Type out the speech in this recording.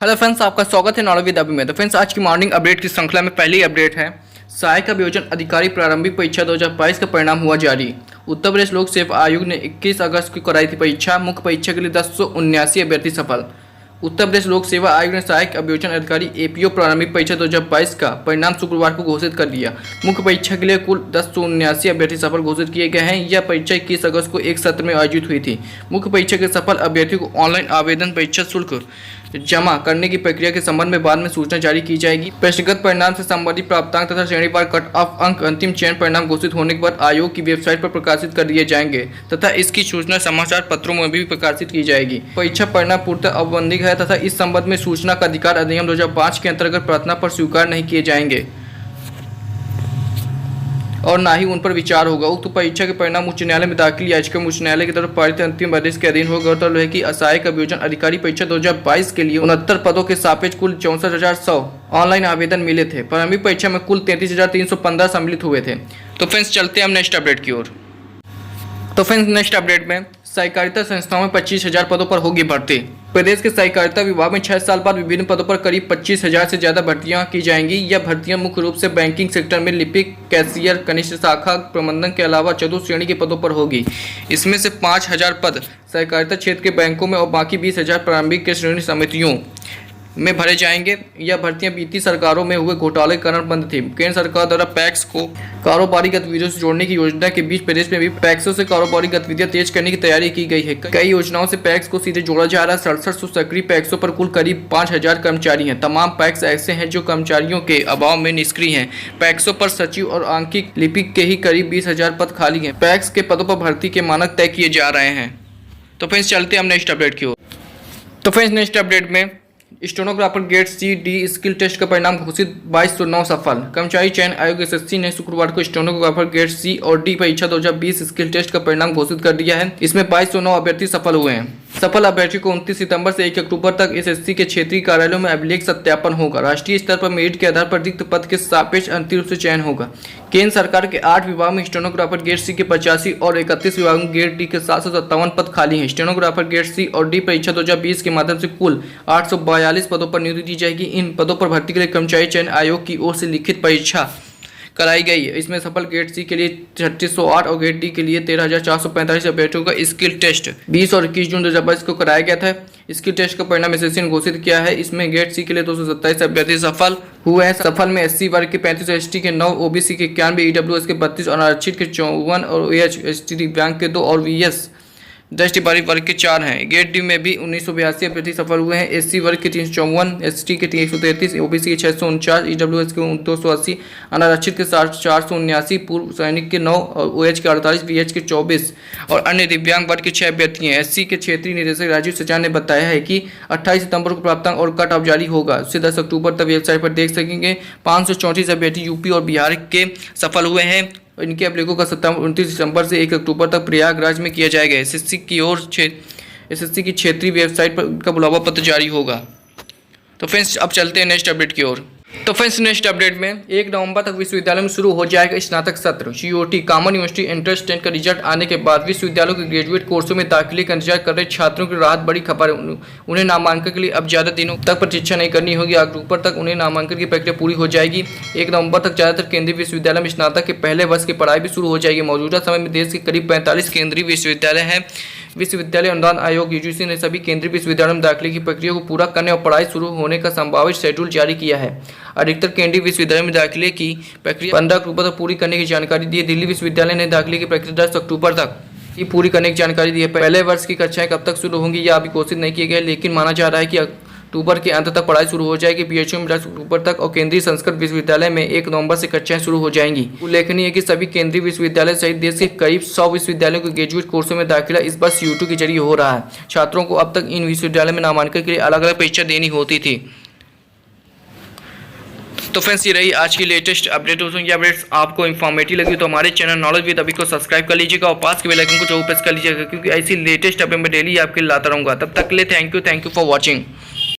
Hello friends, आपका स्वागत है नॉलेज विद अभी में। तो फ्रेंड्स, आज की मॉर्निंग अपडेट की श्रृंखला में पहली अपडेट है सहायक अभियोजन अधिकारी प्रारंभिक परीक्षा 2022 का परिणाम हुआ जारी। उत्तर प्रदेश लोक सेवा आयोग ने 21 अगस्त को कराई थी परीक्षा। मुख्य परीक्षा के लिए 1079 अभ्यर्थी सफल। उत्तर प्रदेश लोक सेवा आयोग ने सहायक अभियोजन अधिकारी एपीओ प्रारंभिक परीक्षा 2022 का परिणाम शुक्रवार को घोषित कर दिया। मुख्य परीक्षा के लिए कुल 1079 अभ्यर्थी सफल घोषित किए गए हैं। यह परीक्षा 21 अगस्त को एक सत्र में आयोजित हुई थी। मुख्य परीक्षा के सफल अभ्यर्थियों को ऑनलाइन आवेदन परीक्षा शुल्क जमा करने की प्रक्रिया के संबंध में बाद में सूचना जारी की जाएगी। प्रश्नगत परिणाम से संबंधित प्राप्तांक तथा श्रेणीवार कट ऑफ अंक अंतिम चयन परिणाम घोषित होने के बाद आयोग की वेबसाइट पर प्रकाशित कर दिए जाएंगे तथा इसकी सूचना समाचार पत्रों में भी प्रकाशित की जाएगी। परीक्षा परिणाम पूर्णतः औपबंधिक है तथा इस संबंध में सूचना का अधिकार अधिनियम 2005 के अंतर्गत प्रार्थना पर स्वीकार नहीं किए जाएंगे और ना ही उन पर विचार होगा। उक्त परीक्षा के परिणाम उच्च न्यायालय में दाखिल याचिका में उच्च न्यायालय की तरफ पारित अंतिम आदेश के अधीन होगा। गौरतलब है कि सहायक अभियोजन अधिकारी परीक्षा 2022 के लिए 69 पदों के सापेक्ष कुल 64,100 ऑनलाइन आवेदन मिले थे। प्रारंभिक परीक्षा में कुल 33,315 सम्मिलित हुए थे। तो फ्रेंड्स, चलते हैं हम नेक्स्ट अपडेट की ओर। तो फ्रेंड्स, नेक्स्ट अपडेट में सहकारिता संस्थाओं में 25,000 पदों पर होगी भर्ती। प्रदेश के सहकारिता विभाग में 6 साल बाद विभिन्न पदों पर करीब 25,000 से ज्यादा भर्तियां की जाएंगी। यह भर्तियां मुख्य रूप से बैंकिंग सेक्टर में लिपिक, कैशियर, कनिष्ठ शाखा प्रबंधन के अलावा चतुर्थ श्रेणी के पदों पर होगी। इसमें से 5,000 पद सहकारिता क्षेत्र के बैंकों में और बाकी 20,000 प्रारंभिक के श्रेणी समितियों में भरे जाएंगे। यह भर्तियां बीती सरकारों में हुए घोटाले के कारण बंद थी। केंद्र सरकार द्वारा पैक्स को कारोबारी गतिविधियों से जोड़ने की योजना के बीच प्रदेश में भी पैक्सों से कारोबारी गतिविधियां तेज करने की तैयारी की गई है। कई योजनाओं से पैक्स को सीधे जोड़ा जा रहा है। 6700 सक्रिय पैक्सों पर कुल करीब 5,000 कर्मचारी हैं। तमाम पैक्स ऐसे हैं जो कर्मचारियों के अभाव में निष्क्रिय हैं। पैक्सों पर सचिव और आंकिक लिपिक के ही करीब 20,000 पद खाली हैं। पैक्स के पदों पर भर्ती के मानक तय किए जा रहे हैं। तो फ्रेंड्स, चलते हम नेक्स्ट अपडेट की ओर। तो फ्रेंड्स, नेक्स्ट अपडेट में stenographer grade C D skill test का परिणाम घोषित 2209 सफल। कर्मचारी चयन आयोग एसएससी ने शुक्रवार को स्टेनोग्राफर गेट सी और डी परीक्षा 2020 स्किल टेस्ट का परिणाम घोषित कर दिया है। इसमें 2209 अभ्यर्थी सफल हुए हैं। सफल अभ्यर्थी को 29 सितंबर से 1 अक्टूबर तक एसएससी के क्षेत्रीय कार्यालयों में अभिलेख सत्यापन होगा। राष्ट्रीय स्तर पर मेरिट के आधार पर रिक्त पद के सापेक्ष अंतिम रूप से चयन होगा। केंद्र सरकार के 8 विभाग में स्टेनोग्राफर गेट सी के 85 और 31 विभाग में गेट डी के 757 पद खाली हैं। स्टेनोग्राफर गेट सी और डी परीक्षा 2020 के माध्यम से कुल 842 पदों पर नियुक्ति दी जाएगी। इन पदों पर भर्ती के लिए कर्मचारी चयन आयोग की ओर से लिखित परीक्षा कराई गई है। इसमें सफल गेट सी के लिए 3608 और गेट डी के लिए 13,445 अभ्यर्थियों का स्किल टेस्ट 20 और 21 जून 2022 को कराया गया था। स्किल टेस्ट का परिणाम एसएससी ने घोषित किया है। इसमें गेट सी के लिए 227 अभ्यर्थी सफल हुए हैं। सफल में एससी वर्ग के 35, एसटी के 9, ओबीसी के 91, ईडब्ल्यूएस के 32 और आरक्षित के 54 और एसटी दिव्यांग के 2 और वीएस दृष्टि वर्ग के 4 हैं। गेट डी में भी 1982 अभ्यर्थी सफल हुए हैं। एससी वर्ग के 354, एसटी के 133, ओबीसी के 649, ईडब्ल्यूएस के 280, अनारक्षित के 479, पूर्व सैनिक के 9 और ओएच के 48, वीएच के 24 और अन्य दिव्यांग वर्ग के 6 अभ्यर्थी हैं। एससी के क्षेत्रीय निदेशक राजीव सचान ने बताया है कि 28 सितंबर को प्राप्तांक और कट ऑफ जारी होगा। उससे 10 अक्टूबर तक वेबसाइट पर देख सकेंगे। 534 अभ्यर्थी यूपी और बिहार के सफल हुए हैं। इनके अभिलेखों का सत्यापन 29 दिसंबर से 1 अक्टूबर तक प्रयागराज में किया जाएगा। एसएससी की ओर एसएससी की क्षेत्रीय वेबसाइट पर उनका बुलावा पत्र जारी होगा। तो फ्रेंड्स, अब चलते हैं नेक्स्ट अपडेट की ओर। तो फ्रेंड्स, नेक्स्ट अपडेट में 1 नवंबर तक विश्वविद्यालय में शुरू हो जाएगा स्नातक सत्र। सीओटी कॉमन यूनिवर्सिटी एंट्रेंस टेस्ट का रिजल्ट आने के बाद विश्वविद्यालयों के ग्रेजुएट कोर्सों में दाखिले का इंतजार कर रहे छात्रों की राहत बड़ी खबर है। उन्हें नामांकन के लिए अब ज़्यादा दिनों तक प्रतीक्षा नहीं करनी होगी। अक्टूबर तक उन्हें नामांकन की प्रक्रिया पूरी हो जाएगी। 1 नवंबर तक ज़्यादातर केंद्रीय विश्वविद्यालय में स्नातक के पहले वर्ष की पढ़ाई भी शुरू हो जाएगी। मौजूदा समय में देश के करीब 45 केंद्रीय विश्वविद्यालय हैं। विश्वविद्यालय अनुदान आयोग यूजीसी ने सभी केंद्रीय विश्वविद्यालयों में दाखिले की प्रक्रिया को पूरा करने और पढ़ाई शुरू होने का संभावित शेड्यूल जारी किया है। अधिकतर केंद्रीय विश्वविद्यालय में दाखिले की प्रक्रिया 15 अक्टूबर तक पूरी करने की जानकारी दी है। दिल्ली विश्वविद्यालय ने दाखिले की प्रक्रिया 10 अक्टूबर तक ही पूरी करने की जानकारी दी है। पहले वर्ष की कक्षाएं कब तक शुरू होंगी यह अभी घोषित नहीं किया गया, लेकिन माना जा रहा है कि अक्टूबर के अंत तक पढ़ाई शुरू हो जाएगी। बीएचयू में 10 अक्टूबर तक और केंद्रीय संस्कृत विश्वविद्यालय में 1 नवंबर से कक्षाएं शुरू हो जाएंगी। उल्लेखनीय है कि सभी केंद्रीय विश्वविद्यालय सहित देश के करीब 100 विश्वविद्यालयों के ग्रेजुएट कोर्सों में दाखिला इस बार सीयूटी के जरिए हो रहा है। छात्रों को अब तक इन विश्वविद्यालय में नामांकन के लिए अलग अलग परीक्षा देनी होती थी। तो फ्रेंड्स, ये रही आज की लेटेस्ट अपडेट। दोस्तों, ये अपडेट्स आपको इन्फॉर्मेटिव लगी तो हमारे चैनल नॉलेज विद अभी को सब्सक्राइब कर लीजिएगा और पास के बेल आइकन को जरूर प्रेस कर लीजिएगा, क्योंकि ऐसी लेटेस्ट अपडेट मैं डेली आपके लिए लाता रहूँगा। तब तक के लिए थैंक यू फॉर वॉचिंग।